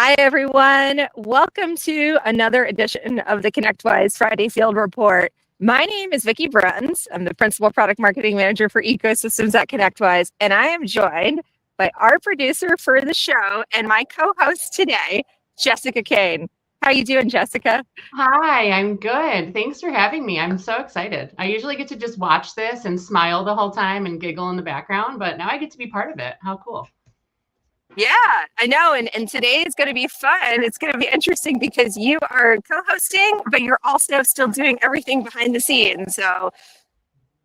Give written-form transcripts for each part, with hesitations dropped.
Hi, everyone. Welcome to another edition of the ConnectWise Friday Field Report. My name is Vicki Bruns. I'm the Principal Product Marketing Manager for Ecosystems at ConnectWise, and I am joined by our producer for the show and my co-host today, Jessica Kane. How are you doing, Jessica? Hi, I'm good. Thanks for having me. I'm so excited. I usually get to just watch this and smile the whole time and giggle in the background, but now I get to be part of it. How cool. Yeah, I know. And today is going to be fun. It's going to be interesting because you are co-hosting, but you're also still doing everything behind the scenes. So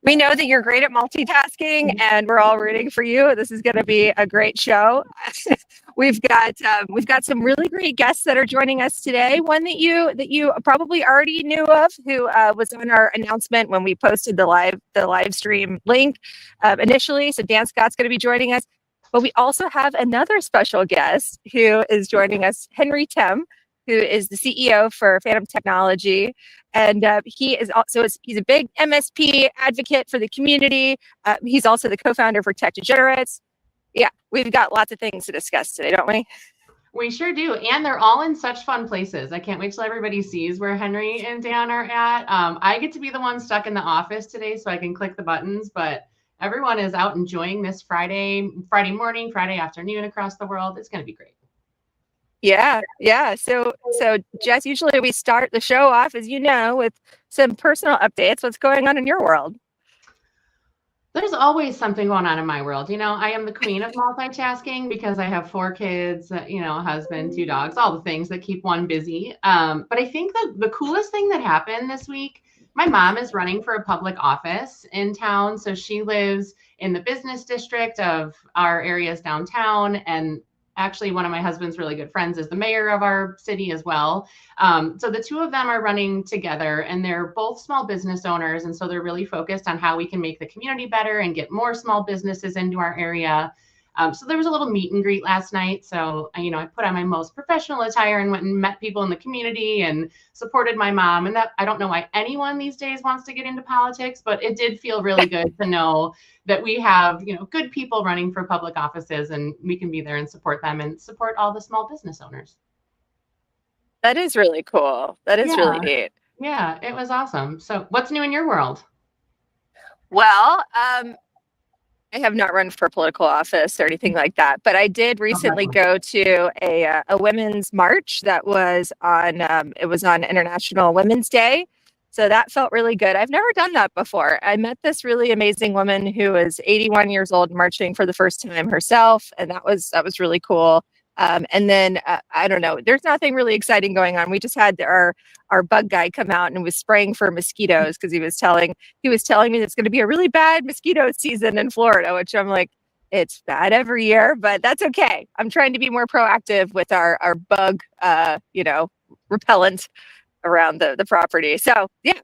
we know that you're great at multitasking, and we're all rooting for you. This is going to be a great show. We've got some really great guests that are joining us today. One that you probably already knew of, who was on our announcement when we posted the live stream link initially. So Dan Scott's going to be joining us. But we also have another special guest who is joining us, Henry Tem, who is the CEO for Phantom Technology. And he's a big MSP advocate for the community. He's also the co-founder for Tech Degenerates. Yeah, we've got lots of things to discuss today, don't we? We sure do. And they're all in such fun places. I can't wait till everybody sees where Henry and Dan are at. I get to be the one stuck in the office today so I can click the buttons, but everyone is out enjoying this Friday morning, Friday afternoon across the world. It's going to be great. Yeah. So Jess, usually we start the show off, as you know, with some personal updates. What's going on in your world? There's always something going on in my world. I am the queen of multitasking because I have 4 kids, a husband, 2 dogs, all the things that keep one busy. But I think that the coolest thing that happened this week, my mom is running for a public office in town. So she lives in the business district of our areas downtown. And actually, one of my husband's really good friends is the mayor of our city as well. So the two of them are running together, and they're both small business owners. And so they're really focused on how we can make the community better and get more small businesses into our area. So there was a little meet and greet last night. So, I put on my most professional attire and went and met people in the community and supported my mom. And that, I don't know why anyone these days wants to get into politics, but it did feel really good to know that we have, good people running for public offices, and we can be there and support them and support all the small business owners. That is really cool. That is really Yeah. neat. Yeah, it was awesome. So what's new in your world? Well, I have not run for political office or anything like that, but I did recently go to a women's march that was on it was on International Women's Day. So that felt really good. I've never done that before. I met this really amazing woman who was 81 years old, marching for the first time herself, and that was really cool. And then I don't know, there's nothing really exciting going on. We just had our bug guy come out and was spraying for mosquitoes because he was telling me it's going to be a really bad mosquito season in Florida, which I'm like, it's bad every year, but that's okay. I'm trying to be more proactive with our bug, repellent around the property. So yeah,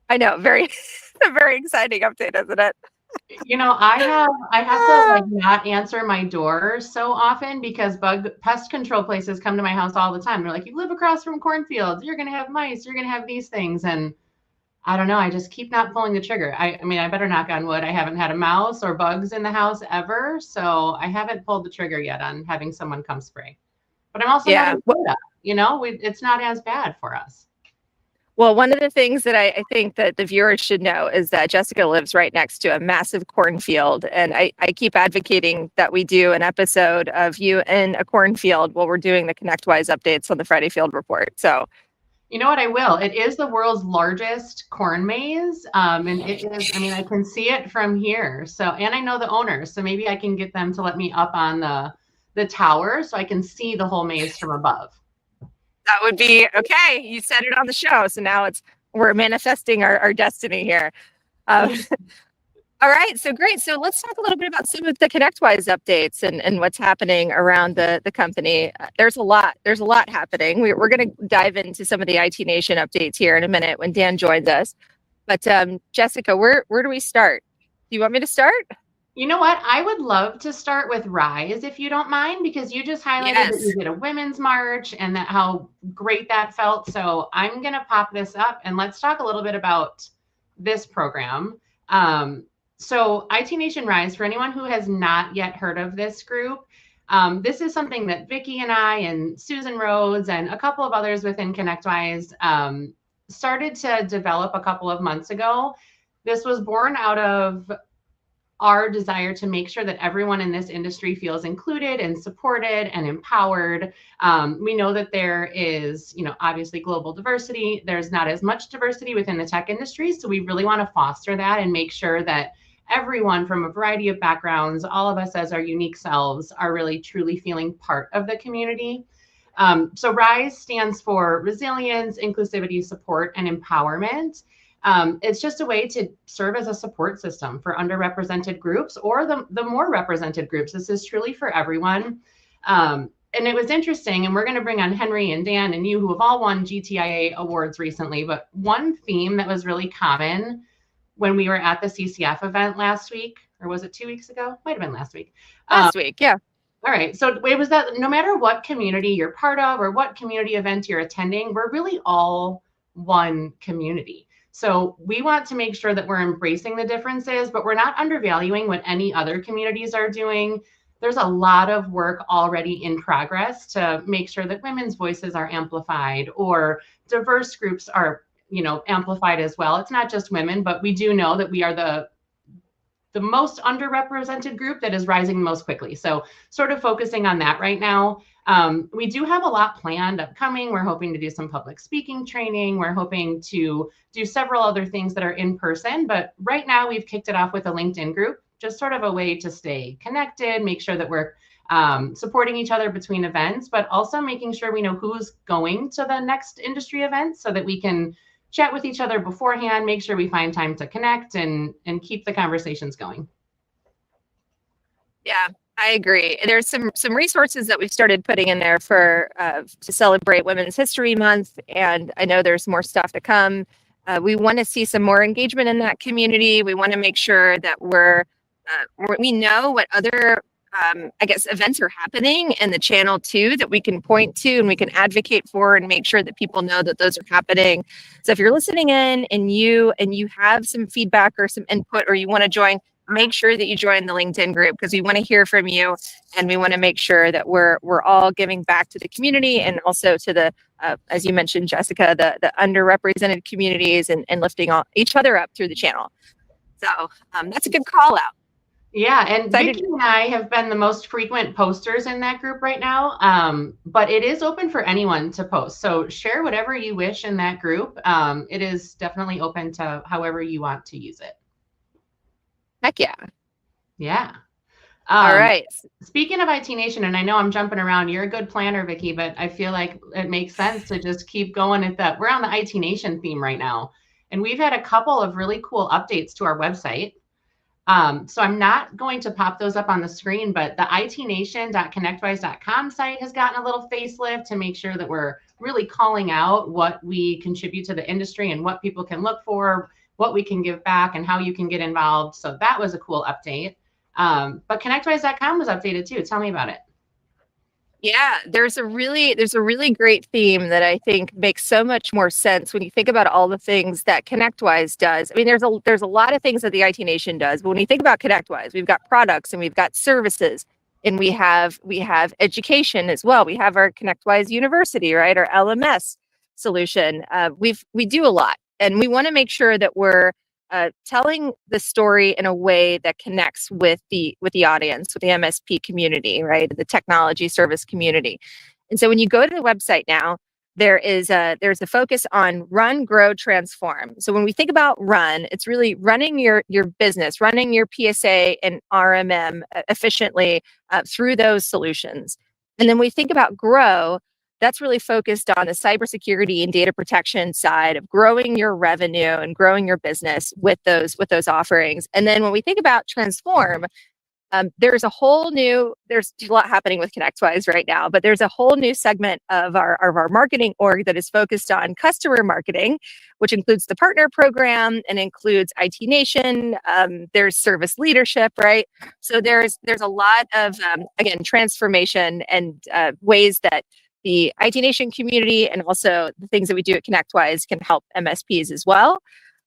I know, very, a very exciting update, isn't it? I have to like not answer my door so often because bug pest control places come to my house all the time. They're like, you live across from cornfields, you're gonna have mice, you're gonna have these things. And I don't know, I just keep not pulling the trigger. I mean, I better knock on wood. I haven't had a mouse or bugs in the house ever. So I haven't pulled the trigger yet on having someone come spray. But I'm also not Yeah. in Florida, it's not as bad for us. Well, one of the things that I think that the viewers should know is that Jessica lives right next to a massive cornfield. And I keep advocating that we do an episode of you in a cornfield while we're doing the ConnectWise updates on the Friday Field Report. So, You know what? I will. It is the world's largest corn maze. And it is, I mean, I can see it from here. So, and I know the owners, so maybe I can get them to let me up on the tower so I can see the whole maze from above. that would be okay. You said it on the show. So now we're manifesting our destiny here. Um, all right. So great. So let's talk a little bit about some of the ConnectWise updates and what's happening around the company. There's a lot happening. We're going to dive into some of the IT Nation updates here in a minute when Dan joins us. But Jessica, where do we start? Do you want me to start? You know what? I would love to start with Rise, if you don't mind, because you just highlighted that you did a women's march and that how great that felt. So I'm going to pop this up and let's talk a little bit about this program. So IT Nation Rise, for anyone who has not yet heard of this group, This is something that Vicki and I and Susan Rhodes and a couple of others within ConnectWise started to develop a couple of months ago. This was born out of our desire to make sure that everyone in this industry feels included and supported and empowered. We know that there is, obviously global diversity. There's not as much diversity within the tech industry. So we really want to foster that and make sure that everyone from a variety of backgrounds, all of us as our unique selves, are really truly feeling part of the community. So RISE stands for Resilience, Inclusivity, Support, and Empowerment. It's just a way to serve as a support system for underrepresented groups or the more represented groups. This is truly for everyone. And it was interesting, and we're going to bring on Henry and Dan and you, who have all won GTIA awards recently. But one theme that was really common when we were at the CCF event last week, or was it 2 weeks ago? Might have been last week. Last week, yeah. All right. So it was that no matter what community you're part of or what community event you're attending, we're really all one community. So we want to make sure that we're embracing the differences, but we're not undervaluing what any other communities are doing. There's a lot of work already in progress to make sure that women's voices are amplified or diverse groups are, amplified as well. It's not just women, but we do know that we are the most underrepresented group that is rising most quickly. So sort of focusing on that right now. We do have a lot planned upcoming. We're hoping to do some public speaking training. We're hoping to do several other things that are in person. But right now we've kicked it off with a LinkedIn group, just sort of a way to stay connected, make sure that we're supporting each other between events, but also making sure we know who's going to the next industry event so that we can chat with each other beforehand, make sure we find time to connect and keep the conversations going. Yeah, I agree. There's some resources that we've started putting in there for to celebrate Women's History Month, and I know there's more stuff to come. We want to see some more engagement in that community. We want to make sure that we know what other events are happening in the channel too, that we can point to and we can advocate for and make sure that people know that those are happening. So if you're listening in and you have some feedback or some input or you want to join, make sure that you join the LinkedIn group because we want to hear from you and we want to make sure that we're all giving back to the community and also to the, as you mentioned, Jessica, the underrepresented communities and lifting each other up through the channel. So that's a good call out. Yeah, and Vicki and I have been the most frequent posters in that group right now, but it is open for anyone to post. So share whatever you wish in that group. It is definitely open to however you want to use it. Heck yeah. Yeah. All right. Speaking of IT Nation, and I know I'm jumping around, you're a good planner, Vicki, but I feel like it makes sense to just keep going at that. We're on the IT Nation theme right now, and we've had a couple of really cool updates to our website. So I'm not going to pop those up on the screen, but the itnation.connectwise.com site has gotten a little facelift to make sure that we're really calling out what we contribute to the industry and what people can look for, what we can give back, and how you can get involved. So that was a cool update. But connectwise.com was updated too. Tell me about it. Yeah, there's a really great theme that I think makes so much more sense when you think about all the things that ConnectWise does. I mean, there's a lot of things that the IT Nation does, but when you think about ConnectWise, we've got products and we've got services and we have education as well. We have our ConnectWise University, right? Our LMS solution. We do a lot, and we want to make sure that we're telling the story in a way that connects with the audience, with the MSP community, right? The technology service community. And so when you go to the website now, there's a focus on run, grow, transform. So when we think about run, it's really running your business, running your PSA and RMM efficiently through those solutions. And then we think about grow. That's really focused on the cybersecurity and data protection side of growing your revenue and growing your business with those offerings. And then when we think about transform, there's a lot happening with ConnectWise right now, but there's a whole new segment of our marketing org that is focused on customer marketing, which includes the partner program and includes IT Nation. There's service leadership, right? So there's a lot of again, transformation and ways that the IT Nation community and also the things that we do at ConnectWise can help MSPs as well.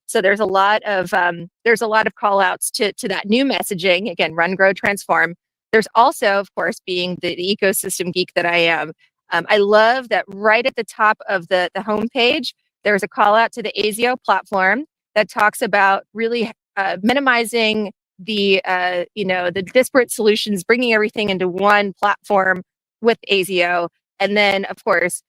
So there's a lot of call outs to that new messaging, again, run, grow, transform. There's also, of course, being the ecosystem geek that I am, I love that right at the top of the homepage, there's a call out to the ASIO platform that talks about really minimizing the disparate solutions, bringing everything into one platform with ASIO, and then, of course,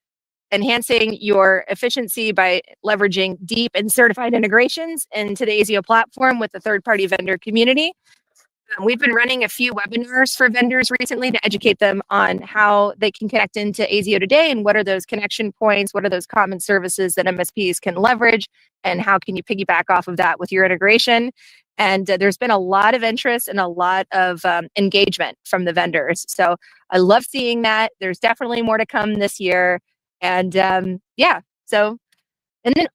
enhancing your efficiency by leveraging deep and certified integrations into the ASIO platform with the third-party vendor community. We've been running a few webinars for vendors recently to educate them on how they can connect into ASIO today and what are those connection points, what are those common services that MSPs can leverage, and how can you piggyback off of that with your integration. And there's been a lot of interest and a lot of engagement from the vendors. So I love seeing that. There's definitely more to come this year. And and then,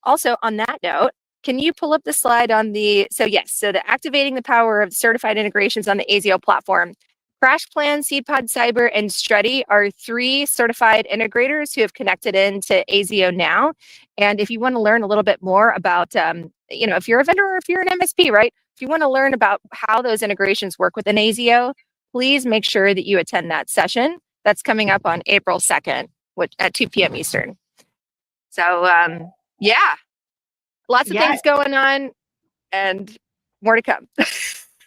also on that note, can you pull up the slide on so the activating the power of certified integrations on the ASIO platform. CrashPlan, SeedPod Cyber, and Strutty are 3 certified integrators who have connected into ASIO now. And if you want to learn a little bit more about, if you're a vendor or if you're an MSP, right? If you want to learn about how those integrations work within ASIO, please make sure that you attend that session. That's coming up on April 2nd, at 2 p.m. Eastern. So, lots of things going on and more to come.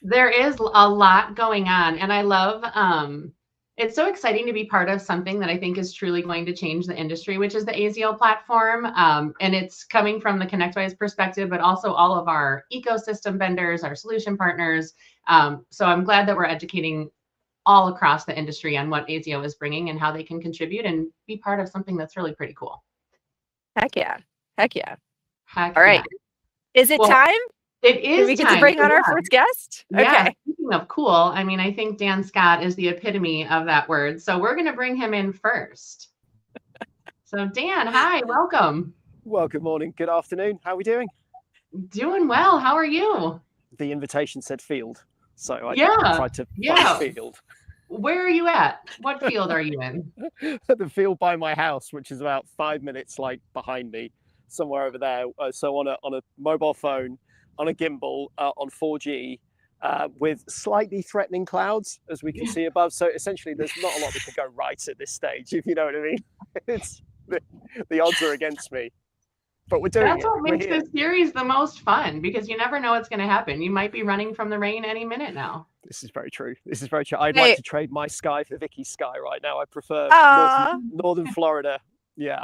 There is a lot going on. And I love, it's so exciting to be part of something that I think is truly going to change the industry, which is the ASIO platform. And it's coming from the ConnectWise perspective, but also all of our ecosystem vendors, our solution partners. So I'm glad that we're educating all across the industry on what ASIO is bringing and how they can contribute and be part of something that's really pretty cool. Heck yeah. Heck yeah. Heck all right. Yeah. Is it time? It is. Do we get to bring on our first guest? Yeah. Okay. Speaking of cool, I mean, I think Dan Scott is the epitome of that word. So we're going to bring him in first. So Dan, hi, welcome. Well, good morning, good afternoon. How are we doing? Doing well. How are you? The invitation said field, so I tried to find field. Where are you at? What field are you in? The field by my house, which is about 5 minutes behind me, somewhere over there. So on a mobile phone, on a gimbal, on 4G, with slightly threatening clouds, as we can see above. So essentially, there's not a lot that could go right at this stage, if you know what I mean. It's the odds are against me. But we're doing That's what makes this series the most fun, because you never know what's going to happen. You might be running from the rain any minute now. This is very true. I'd like to trade my sky for Vicky's sky right now. I prefer northern Florida. Yeah,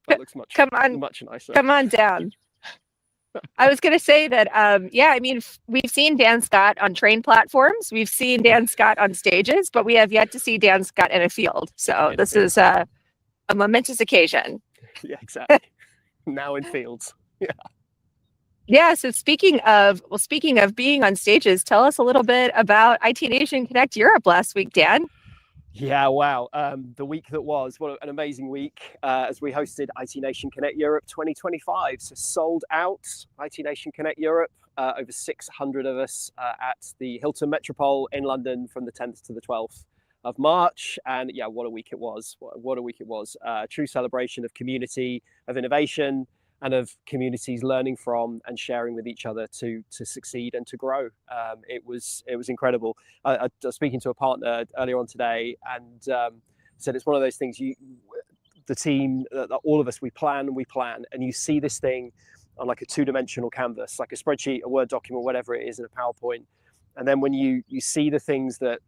that looks much nicer. Come on down. I was going to say that, I mean, we've seen Dan Scott on train platforms. We've seen Dan Scott on stages, but we have yet to see Dan Scott in a field. So this is a momentous occasion. Yeah, exactly. Now in fields. Yeah. Yeah. So speaking of being on stages, tell us a little bit about IT Nation Connect Europe last week, Dan. Yeah, wow. The week that was, what an amazing week, as we hosted IT Nation Connect Europe 2025. So sold out IT Nation Connect Europe, over 600 of us at the Hilton Metropole in London from the 10th to the 12th of March. And yeah, what a week it was. What a week it was. True celebration of community, of innovation, and of communities learning from and sharing with each other to succeed and to grow. It was incredible. I was speaking to a partner earlier on today, and said it's one of those things. The team, all of us, we plan, and you see this thing on like a 2-dimensional canvas, like a spreadsheet, a Word document, whatever it is, in a PowerPoint. And then when you see the things that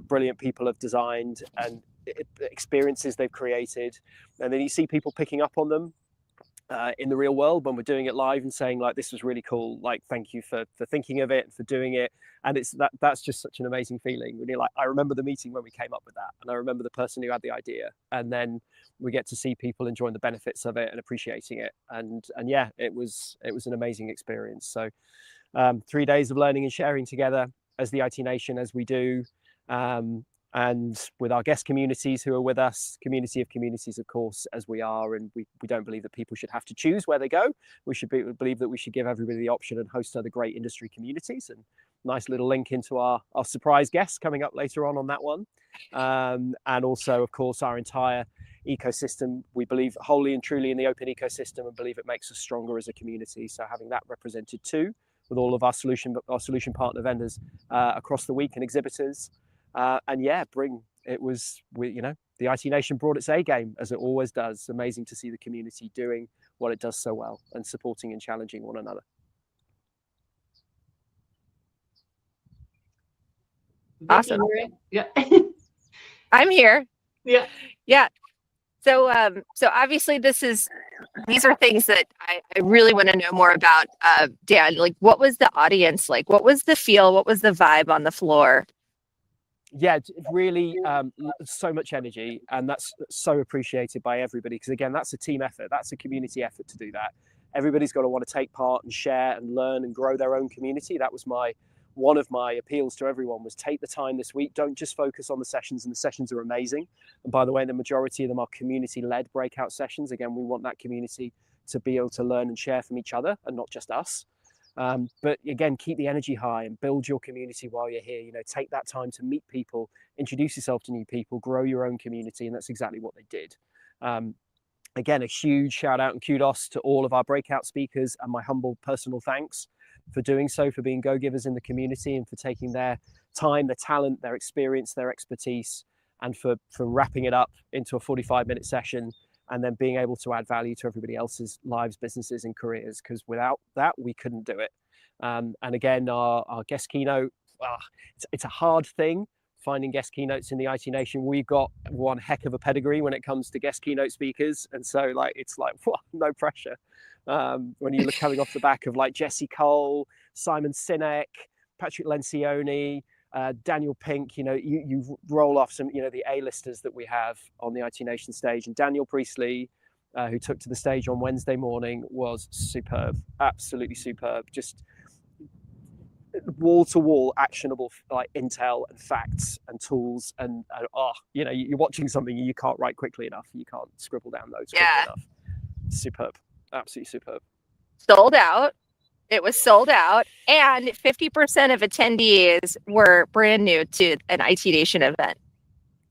brilliant people have designed and experiences they've created, and then you see people picking up on them in the real world when we're doing it live and saying like, this was really cool, like thank you for thinking of it and for doing it. And that's just such an amazing feeling when you're like, I remember the meeting when we came up with that, and I remember the person who had the idea, and then we get to see people enjoying the benefits of it and appreciating it. And yeah, it was an amazing experience. So 3 days of learning and sharing together as the IT Nation, as we do, and with our guest communities who are with us, community of communities, of course, as we are. And we don't believe that people should have to choose where they go. We should believe that we should give everybody the option and host other great industry communities. And nice little link into our surprise guests coming up later on that one. And also, of course, our entire ecosystem. We believe wholly and truly in the open ecosystem and believe it makes us stronger as a community. So having that represented too, with all of our solution partner vendors across the week and exhibitors, And yeah, the IT Nation brought its A game, as it always does. Amazing to see the community doing what it does so well and supporting and challenging one another. Awesome. Yeah. I'm here. Yeah. Yeah. So obviously these are things that I really want to know more about. Dan, like, what was the audience like? What was the feel? What was the vibe on the floor? Yeah, really, so much energy, and that's so appreciated by everybody, because again, that's a team effort, that's a community effort to do that. Everybody's got to want to take part and share and learn and grow their own community. That was one of my appeals to everyone, was take the time this week. Don't just focus on the sessions, and the sessions are amazing. And by the way, the majority of them are community-led breakout sessions. Again, we want that community to be able to learn and share from each other and not just us. But again, keep the energy high and build your community while you're here. Take that time to meet people, introduce yourself to new people, grow your own community. And that's exactly what they did. Again, a huge shout out and kudos to all of our breakout speakers, and my humble personal thanks for doing so, for being go-givers in the community, and for taking their time, their talent, their experience, their expertise, and for wrapping it up into a 45-minute session, and then being able to add value to everybody else's lives, businesses, and careers, because without that, we couldn't do it. And again, our guest keynote, it's a hard thing, finding guest keynotes in the IT Nation. We've got one heck of a pedigree when it comes to guest keynote speakers. And so it's like, no pressure. When you're coming off the back of like Jesse Cole, Simon Sinek, Patrick Lencioni, Daniel Pink, you roll off some, the A-listers that we have on the IT Nation stage. And Daniel Priestley, who took to the stage on Wednesday morning, was superb, absolutely superb. Just wall-to-wall actionable like intel and facts and tools, and you're watching something and you can't write quickly enough, you can't scribble down notes quickly enough. Superb, absolutely superb. Sold out. It was sold out, and 50% of attendees were brand new to an IT Nation event.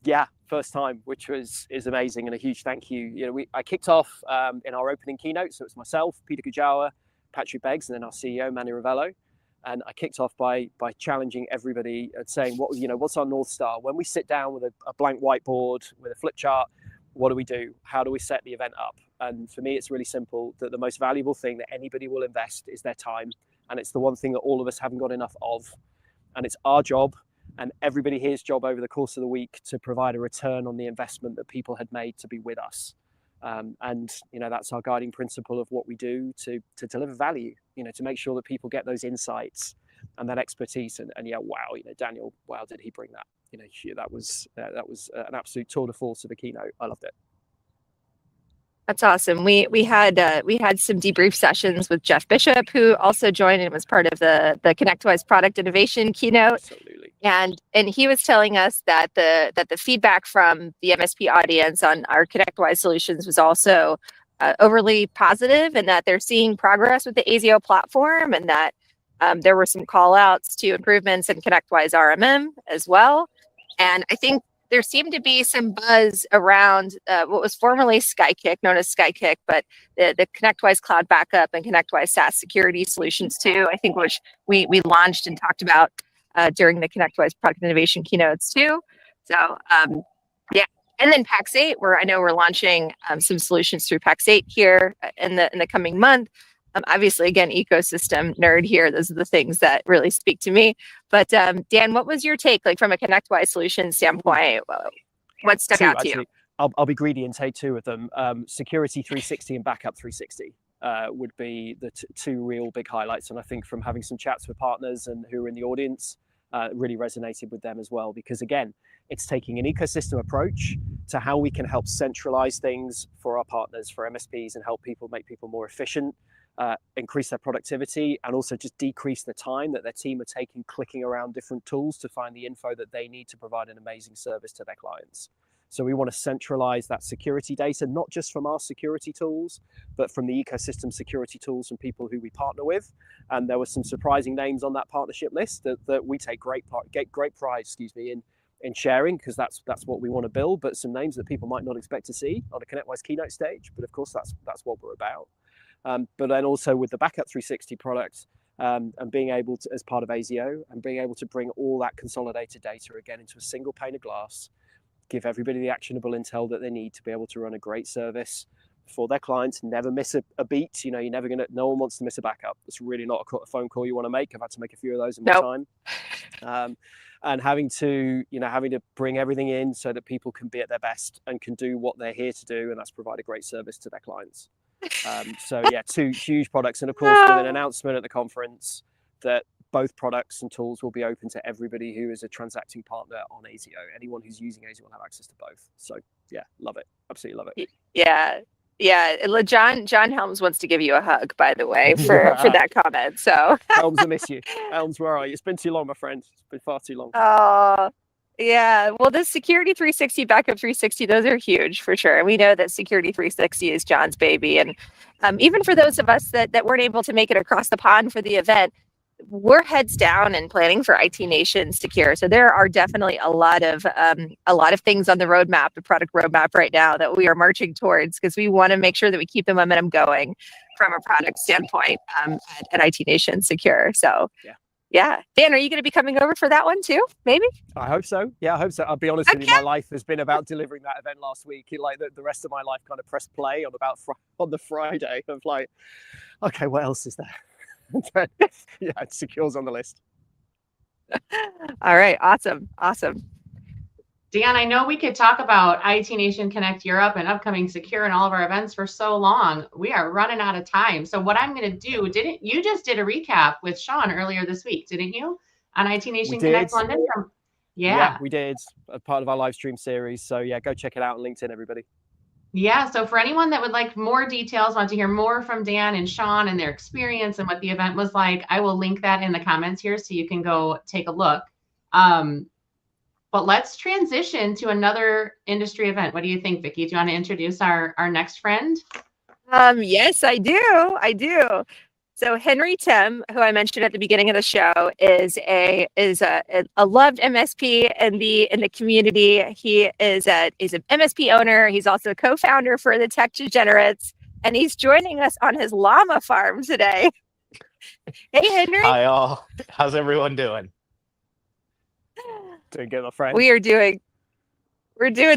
Yeah, first time, which is amazing, and a huge thank you. I kicked off in our opening keynote, so it's myself, Peter Kujawa, Patrick Beggs, and then our CEO Manny Ravello. And I kicked off by challenging everybody and saying, what's our North Star? When we sit down with a blank whiteboard, with a flip chart, what do we do? How do we set the event up? And for me, it's really simple, that the most valuable thing that anybody will invest is their time. And it's the one thing that all of us haven't got enough of. And it's our job, and everybody here's job over the course of the week, to provide a return on the investment that people had made to be with us. And that's our guiding principle of what we do to deliver value, to make sure that people get those insights and that expertise. And Daniel, wow, did he bring that? That was an absolute tour de force of a keynote. I loved it. That's awesome. We had some debrief sessions with Jeff Bishop, who also joined and was part of the ConnectWise product innovation keynote. Absolutely. And he was telling us that the feedback from the MSP audience on our ConnectWise solutions was also overly positive, and that they're seeing progress with the ASIO platform, and that there were some call outs to improvements in ConnectWise RMM as well. And I think there seemed to be some buzz around what was formerly Skykick, known as Skykick, but the ConnectWise Cloud Backup and ConnectWise SaaS Security Solutions too, I think, which we launched and talked about during the ConnectWise product innovation keynotes too. So yeah, and then PAX 8, where I know we're launching some solutions through PAX 8 here in the coming month. Obviously, again, ecosystem nerd here. Those are the things that really speak to me. But Dan, what was your take, like from a ConnectWise solution standpoint? What stuck out to you? I'll be greedy and say two of them. Security 360 and Backup 360 would be the two real big highlights. And I think from having some chats with partners and who are in the audience, really resonated with them as well. Because again, it's taking an ecosystem approach to how we can help centralize things for our partners, for MSPs, and help people make people more efficient. Increase their productivity, and also just decrease the time that their team are taking clicking around different tools to find the info that they need to provide an amazing service to their clients. So we want to centralize that security data, not just from our security tools, but from the ecosystem security tools from people who we partner with. And there were some surprising names on that partnership list that we take great pride, in sharing, because that's what we want to build. But some names that people might not expect to see on a ConnectWise keynote stage. But of course, that's what we're about. But then also with the Backup 360 product, and being able to, as part of ASIO, and being able to bring all that consolidated data again into a single pane of glass, give everybody the actionable intel that they need to be able to run a great service for their clients, never miss a beat. You're never gonna, no one wants to miss a backup. It's really not a phone call you want to make. I've had to make a few of those in my time. And having to bring everything in so that people can be at their best and can do what they're here to do, and that's provide a great service to their clients. So yeah, 2 huge products, and of course with an announcement at the conference that both products and tools will be open to everybody who is a transacting partner on ASIO. Anyone who's using ASIO will have access to both. So yeah, love it, absolutely love it. Yeah. John Helms wants to give you a hug, by the way, for that comment. So Helms, I miss you. Helms, where are you? It's been too long, my friend. It's been far too long. Oh, yeah. Well, the Security 360, Backup 360, those are huge for sure. And we know that Security 360 is John's baby. And even for those of us that weren't able to make it across the pond for the event, we're heads down and planning for IT Nation Secure. So there are definitely a lot of things on the roadmap, the product roadmap right now that we are marching towards, because we want to make sure that we keep the momentum going from a product standpoint at IT Nation Secure. So yeah. Dan, are you going to be coming over for that one too? Maybe? I hope so. Yeah, I hope so. I'll be honest with you, my life has been about delivering that event last week. Like the rest of my life kind of pressed play on the Friday of like, okay, what else is there? Yeah, Secure's on the list. All right, awesome. Dan, I know we could talk about IT Nation Connect Europe and upcoming Secure and all of our events for so long. We are running out of time. So what I'm going to do, you just did a recap with Sean earlier this week, didn't you? On IT Nation Connect London? Yeah, we did. A part of our live stream series. So yeah, go check it out on LinkedIn, everybody. Yeah, so for anyone that would like more details, want to hear more from Dan and Sean and their experience and what the event was like, I will link that in the comments here so you can go take a look. But let's transition to another industry event. What do you think, Vicki? Do you want to introduce our next friend? Yes, I do. So Henry Tim, who I mentioned at the beginning of the show, is a loved MSP in the community. He's an MSP owner. He's also a co-founder for the Tech Degenerates, and he's joining us on his llama farm today. Hey, Henry. Hi, all. How's everyone doing? Doing good, my friend. We're doing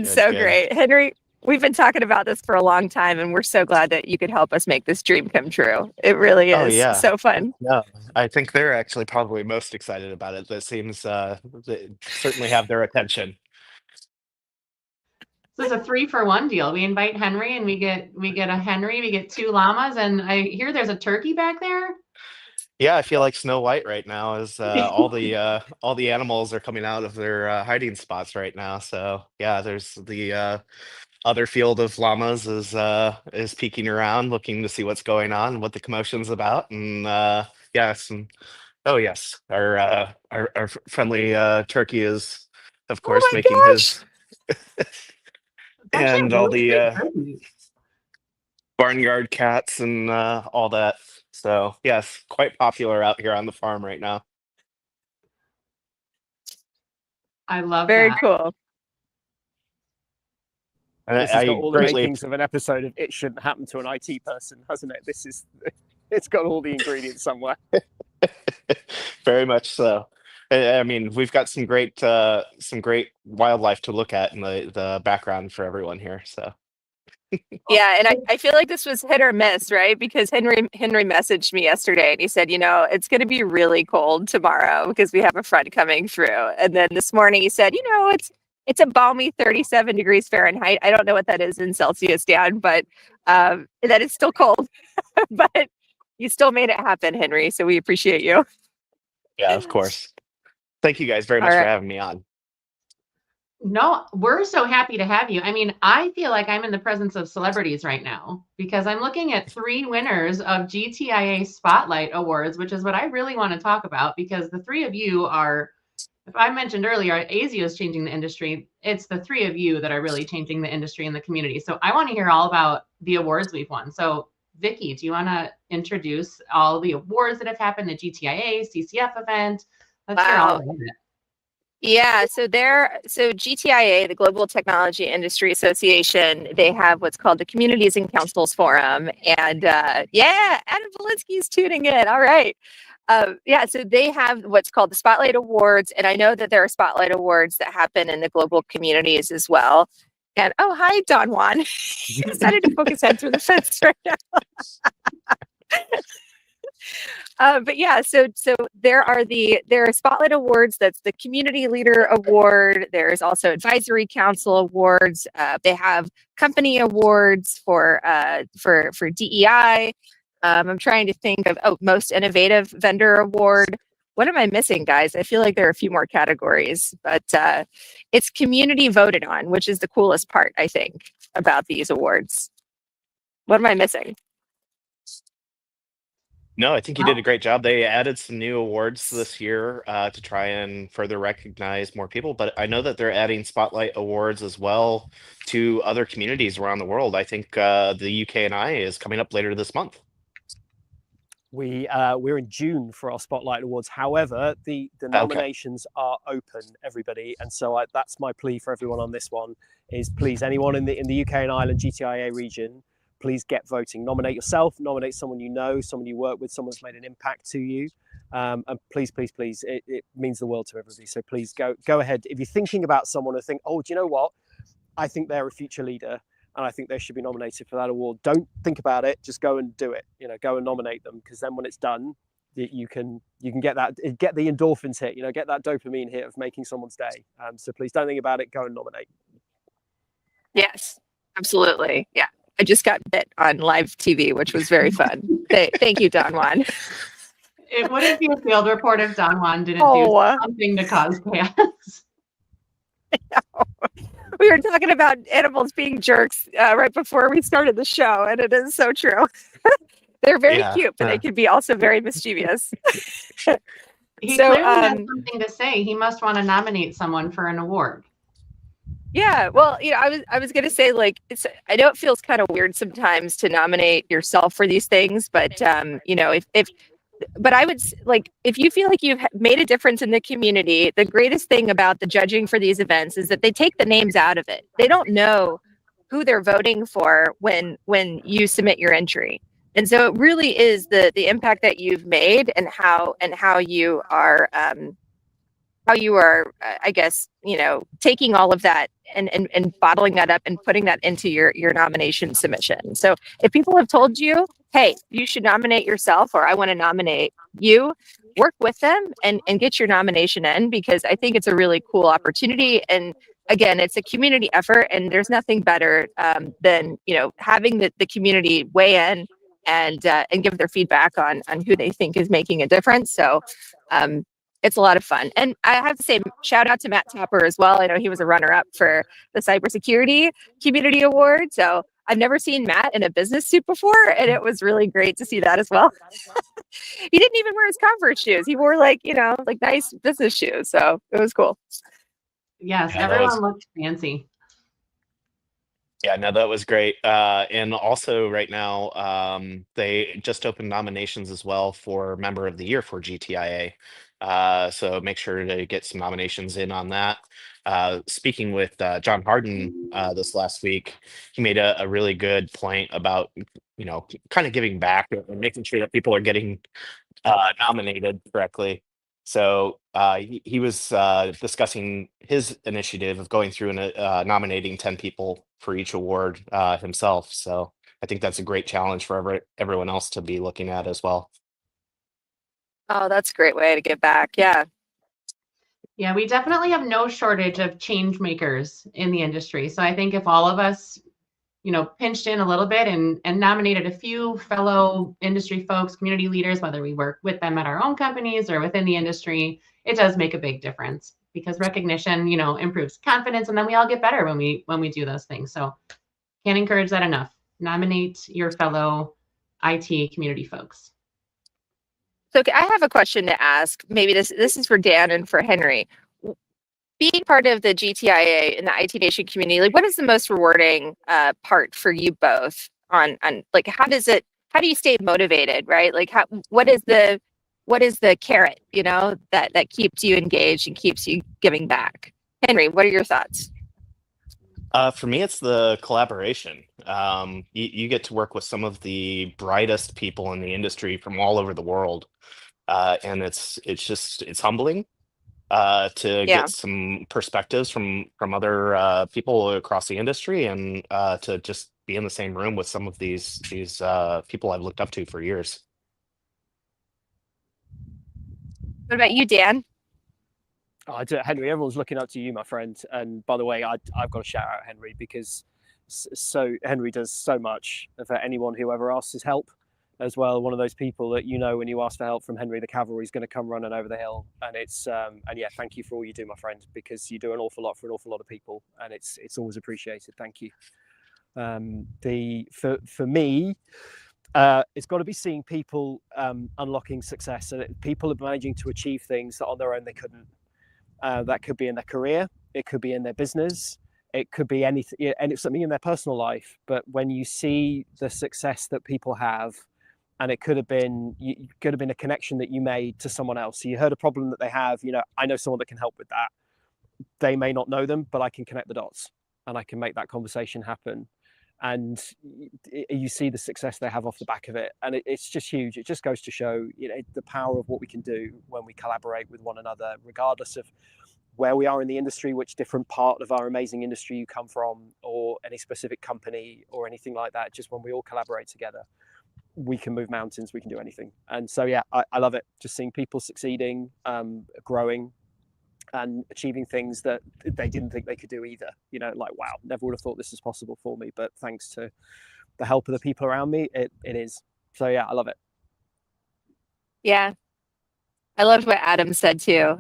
so great. Henry, we've been talking about this for a long time, and we're so glad that you could help us make this dream come true. It really is so fun. No, I think they're actually probably most excited about it. That seems they certainly have their attention. This is a 3-for-1 deal. We invite Henry, and we get a Henry, we get 2 llamas, and I hear there's a turkey back there. Yeah, I feel like Snow White right now as all the animals are coming out of their hiding spots right now. So yeah, there's the other field of llamas is peeking around, looking to see what's going on, what the commotion's about, and oh yes, our friendly turkey is of course making his and all the barnyard cats and all that. So yes, quite popular out here on the farm right now. I love Very that. cool. And this has got all the makings of an episode of It Shouldn't Happen to an IT Person, hasn't it? It's got all the ingredients somewhere. Very much so. I mean, we've got some great wildlife to look at in the background for everyone here. So. Yeah, and I feel like this was hit or miss, right? Because Henry messaged me yesterday and he said, it's going to be really cold tomorrow because we have a front coming through. And then this morning he said, it's a balmy 37 degrees Fahrenheit. I don't know what that is in Celsius, Dan, but that is still cold. But you still made it happen, Henry. So we appreciate you. Yeah, of course. Thank you guys very much for having me on. No, we're so happy to have you. I mean, I feel like I'm in the presence of celebrities right now because I'm looking at 3 winners of GTIA Spotlight Awards, which is what I really want to talk about because the 3 of you are, if I mentioned earlier, ASIO is changing the industry. It's the 3 of you that are really changing the industry and the community. So I want to hear all about the awards we've won. So Vicki, do you want to introduce all the awards that have happened, the GTIA, CCF event? Let's hear all about it. Yeah, so GTIA, the Global Technology Industry Association, they have what's called the Communities and Councils Forum. And Adam Valinsky's tuning in. All right. Yeah, so they have what's called the Spotlight Awards, and I know that there are Spotlight Awards that happen in the global communities as well. And oh, hi, Don Juan. He decided to poke his head through the fence right now. But yeah, so there are Spotlight Awards. That's the Community Leader Award. There's also Advisory Council Awards. They have Company Awards for DEI. I'm trying to think of Most Innovative Vendor Award. What am I missing, guys? I feel like there are a few more categories, but it's community voted on, which is the coolest part, I think, about these awards. What am I missing? No, I think you did a great job. They added some new awards this year to try and further recognize more people. But I know that they're adding Spotlight Awards as well to other communities around the world. I think the UK&I is coming up later this month. We're in June for our Spotlight Awards. However, the nominations are open, everybody, and so that's my plea for everyone on this one: is please, anyone in the UK and Ireland GTIA region, please get voting. Nominate yourself, nominate someone you know, someone you work with, someone who's made an impact to you, and please, it means the world to everybody. So please go ahead. If you're thinking about someone and think, oh, do you know what? I think they're a future leader, and I think they should be nominated for that award. Don't think about it. Just go and do it. Go and nominate them, because then when it's done, you can get the endorphins hit. Get that dopamine hit of making someone's day. So please don't think about it. Go and nominate. Yes, absolutely. Yeah, I just got bit on live TV, which was very fun. Thank you, Don Juan. It wouldn't be a field report if Don Juan didn't do something to cause chaos. We were talking about animals being jerks right before we started the show, and it is so true. They're very cute, but they can be also very mischievous. He clearly has something to say. He must want to nominate someone for an award. Yeah, well, I was gonna say, like, I know it feels kind of weird sometimes to nominate yourself for these things, but but I would if you feel like you've made a difference in the community, the greatest thing about the judging for these events is that they take the names out of it. They don't know who they're voting for when you submit your entry. And so it really is the impact that you've made and how you are I guess, taking all of that and bottling that up and putting that into your nomination submission. So if people have told you, hey, you should nominate yourself, or I want to nominate you, work with them and get your nomination in, because I think it's a really cool opportunity. And again, it's a community effort, and there's nothing better than, having the community weigh in and give their feedback on who they think is making a difference. So it's a lot of fun. And I have to say, shout out to Matt Topper as well. I know he was a runner-up for the Cybersecurity Community Award. So I've never seen Matt in a business suit before, and it was really great to see that as well. He didn't even wear his Converse shoes. He wore like nice business shoes. So it was cool. Yes, everyone looked fancy. Yeah, no, that was great. And also right now, they just opened nominations as well for Member of the Year for GTIA. So make sure to get some nominations in on that. Speaking with John Harden this last week, he made a really good point about, kind of giving back and making sure that people are getting nominated correctly. So he was discussing his initiative of going through and nominating 10 people for each award himself. So I think that's a great challenge for everyone else to be looking at as well. Oh, that's a great way to give back. Yeah. Yeah, we definitely have no shortage of change makers in the industry. So I think if all of us, pinched in a little bit and nominated a few fellow industry folks, community leaders, whether we work with them at our own companies or within the industry, it does make a big difference, because recognition, improves confidence, and then we all get better when we do those things. So can't encourage that enough. Nominate your fellow IT community folks. So I have a question to ask. Maybe this is for Dan and for Henry. Being part of the GTIA and the IT Nation community, like, what is the most rewarding part for you both on like, how do you stay motivated, right? Like, what is the carrot, that keeps you engaged and keeps you giving back? Henry, what are your thoughts? For me, it's the collaboration. You get to work with some of the brightest people in the industry from all over the world. and it's humbling to Yeah. get some perspectives from other people across the industry, and to just be in the same room with some of these people I've looked up to for years. What about you, Dan? Henry, everyone's looking up to you, my friend. And by the way, I've got to shout out Henry, because Henry does so much for anyone who ever asks his help as well. One of those people that, when you ask for help from Henry, the cavalry is going to come running over the hill. And and yeah, thank you for all you do, my friend, because you do an awful lot for an awful lot of people, and it's always appreciated. Thank you. For me, it's got to be seeing people unlocking success, so that people are managing to achieve things that on their own they couldn't. That could be in their career, it could be in their business, it could be anything, and it's something in their personal life. But when you see the success that people have, and it could have been a connection that you made to someone else. So you heard a problem that they have. I know someone that can help with that. They may not know them, but I can connect the dots, and I can make that conversation happen. And you see the success they have off the back of it, and it's just huge. It just goes to show, the power of what we can do when we collaborate with one another, regardless of where we are in the industry, which different part of our amazing industry you come from, or any specific company or anything like that. Just when we all collaborate together, we can move mountains, we can do anything. And so, yeah, I love it. Just seeing people succeeding, growing, and achieving things that they didn't think they could do either. Like, wow, never would have thought this was possible for me, but thanks to the help of the people around me, it is. So yeah, I love it. Yeah. I loved what Adam said too.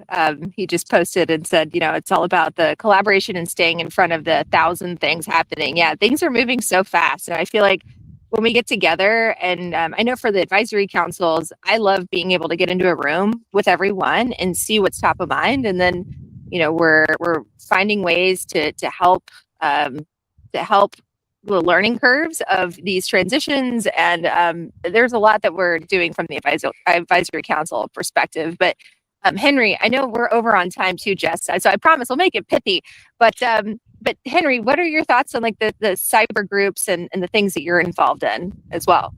He just posted and said, it's all about the collaboration and staying in front of the 1,000 things happening. Yeah, things are moving so fast. And I feel like when we get together, and I know for the advisory councils, I love being able to get into a room with everyone and see what's top of mind. And then, we're finding ways to help the learning curves of these transitions. And there's a lot that we're doing from the advisory council perspective. But Henry, I know we're over on time too, Jess. So I promise we'll make it pithy. But Henry, what are your thoughts on like the cyber groups and the things that you're involved in as well?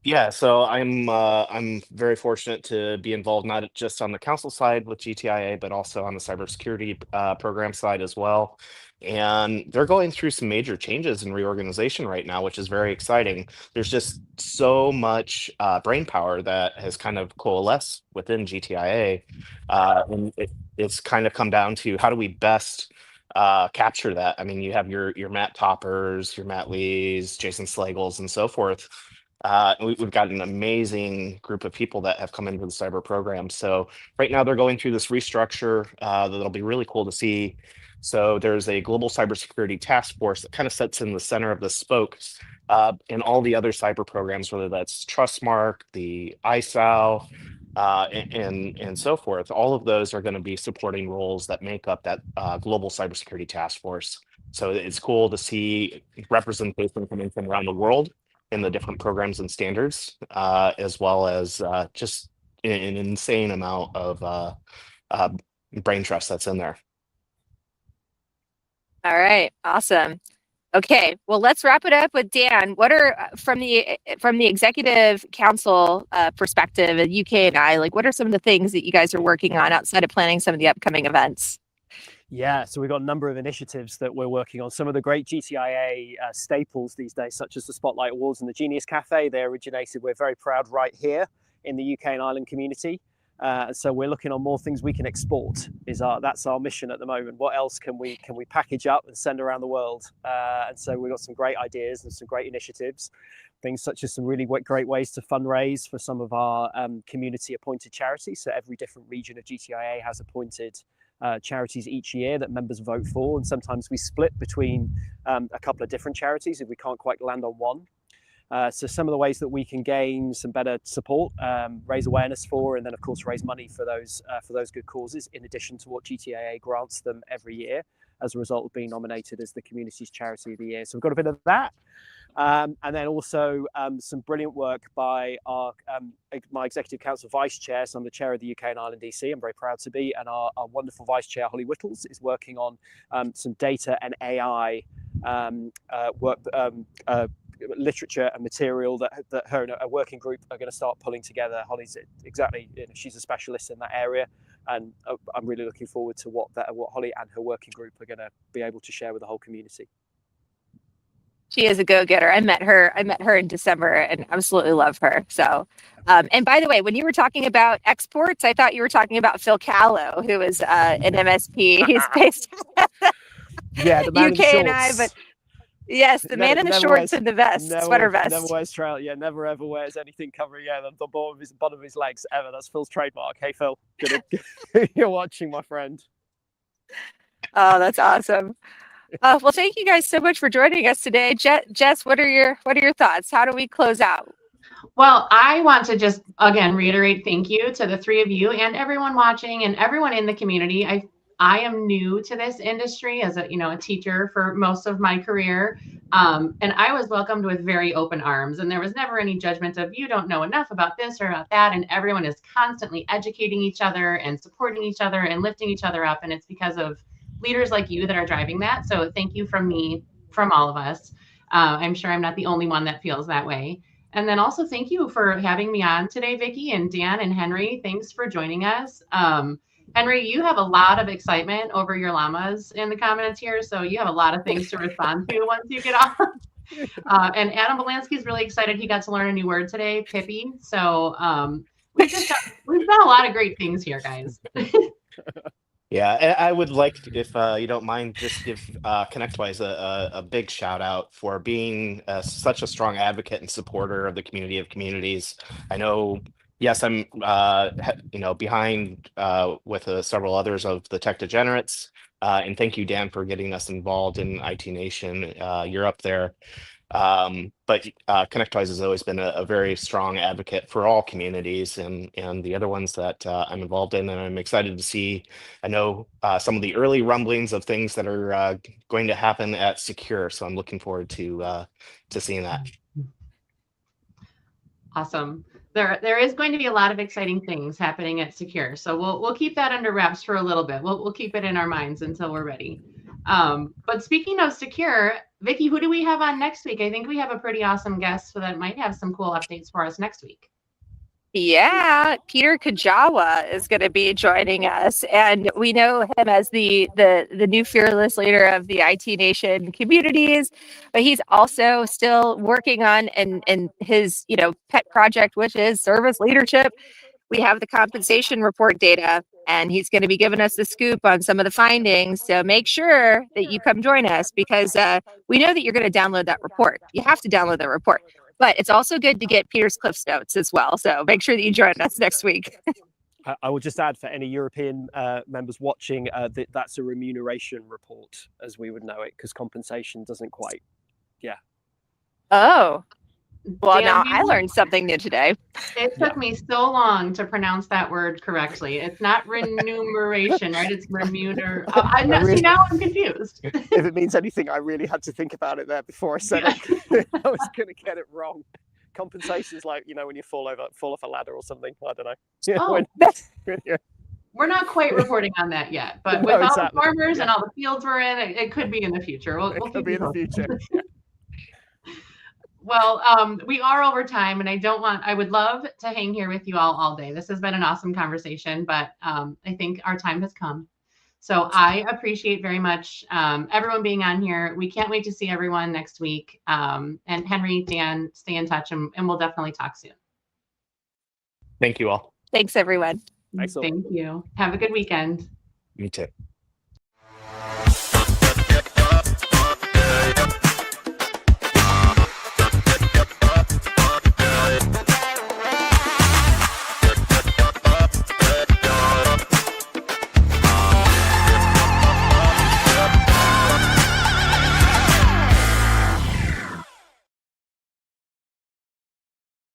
Yeah, so I'm very fortunate to be involved not just on the council side with GTIA, but also on the cybersecurity program side as well. And they're going through some major changes and reorganization right now, which is very exciting. There's just so much brain power that has kind of coalesced within GTIA, and it's kind of come down to how do we best capture that. I mean, you have your Matt Toppers, your Matt Lees, Jason Slagles, and so forth. We've got an amazing group of people that have come into the cyber program. So right now they're going through this restructure that'll be really cool to see. So there's a global cybersecurity task force that kind of sits in the center of the spoke, and all the other cyber programs, whether that's Trustmark, the ISAL, and so forth. All of those are going to be supporting roles that make up that global cybersecurity task force. So it's cool to see representation coming from around the world in the different programs and standards, as well as just an insane amount of brain trust that's in there. All right, awesome. Okay, well, let's wrap it up with Dan. What are from the executive council perspective at UK and I, like, what are some of the things that you guys are working on outside of planning some of the upcoming events? Yeah, so we've got a number of initiatives that we're working on. Some of the great GTIA staples these days, such as the Spotlight Awards and the Genius Cafe, they originated, we're very proud, right here in the UK and Ireland community. So we're looking on more things we can export. That's our mission at the moment. What else can we package up and send around the world? And so we've got some great ideas and some great initiatives. Things such as some really great ways to fundraise for some of our community appointed charities. So every different region of GTIA has appointed charities each year that members vote for, and sometimes we split between a couple of different charities if we can't quite land on one. So some of the ways that we can gain some better support, raise awareness for, and then of course raise money for those good causes, in addition to what GTIA grants them every year as a result of being nominated as the community's charity of the year. So we've got a bit of that. And then also some brilliant work by my executive council vice chair. So I'm the chair of the UK and Ireland DC. I'm very proud to be, and our wonderful vice chair Holly Whittles is working on some data and AI work, literature and material that her and a working group are going to start pulling together. Holly's exactly, she's a specialist in that area, and I'm really looking forward to what Holly and her working group are going to be able to share with the whole community. She is a go-getter. I met her in December and absolutely love her. So, and by the way, when you were talking about exports, I thought you were talking about Phil Callow, who is an MSP. He's based yeah, the man UK in the shorts. and I, but yes, the man in the shorts and the vest, sweater vest. Never wears trousers. Yeah, never ever wears anything covering the bottom of his legs ever. That's Phil's trademark. Hey Phil, you're watching, my friend. Oh, that's awesome. Well, thank you guys so much for joining us today. Jess, what are your thoughts? How do we close out? Well, I want to just again reiterate thank you to the three of you and everyone watching and everyone in the community. I am new to this industry as a teacher for most of my career, and I was welcomed with very open arms. And there was never any judgment of you don't know enough about this or about that. And everyone is constantly educating each other and supporting each other and lifting each other up. And it's because of leaders like you that are driving that. So thank you from me, from all of us. I'm sure I'm not the only one that feels that way. And then also thank you for having me on today, Vicki, and Dan and Henry. Thanks for joining us. Henry, you have a lot of excitement over your llamas in the comments here, so you have a lot of things to respond to once you get on. And Adam Belansky is really excited. He got to learn a new word today, Pippi. So we've done a lot of great things here, guys. Yeah, I would like, if you don't mind, just give ConnectWise a big shout out for being such a strong advocate and supporter of the community of communities. I know, yes, I'm behind with several others of the tech degenerates, and thank you, Dan, for getting us involved in IT Nation. You're up there. But ConnectWise has always been a very strong advocate for all communities and the other ones that I'm involved in, and I'm excited to see. I know some of the early rumblings of things that are going to happen at Secure, so I'm looking forward to seeing that. Awesome. There is going to be a lot of exciting things happening at Secure, so we'll keep that under wraps for a little bit. We'll keep it in our minds until we're ready. But speaking of Secure, Vicki, who do we have on next week? I think we have a pretty awesome guest that might have some cool updates for us next week. Yeah, Peter Kajawa is going to be joining us, and we know him as the new fearless leader of the IT Nation communities, but he's also still working on and his pet project, which is service leadership. We have the compensation report data, and he's going to be giving us the scoop on some of the findings. So make sure that you come join us, because we know that you're going to download that report. You have to download the report, but it's also good to get Peter's Cliffs Notes as well. So make sure that you join us next week. I will just add, for any European members watching, that's a remuneration report, as we would know it, because compensation doesn't quite. Yeah. Oh. Well, Dan, now I learned something new today. It took me so long to pronounce that word correctly. It's not remuneration, right? It's see, now I'm confused. If it means anything, I really had to think about it there before I said it. I was going to get it wrong. Compensation is like, when you fall off a ladder or something. I don't know. We're not quite reporting on that yet, but with all the farmers and all the fields we're in, it could be in the future. We'll could be in the future. Well, we are over time, and I would love to hang here with you all day. This has been an awesome conversation, but I think our time has come. So I appreciate very much everyone being on here. We can't wait to see everyone next week. And Henry, Dan, stay in touch, and we'll definitely talk soon. Thank you all. Thanks, everyone. Thanks. Thank you. Have a good weekend. You too.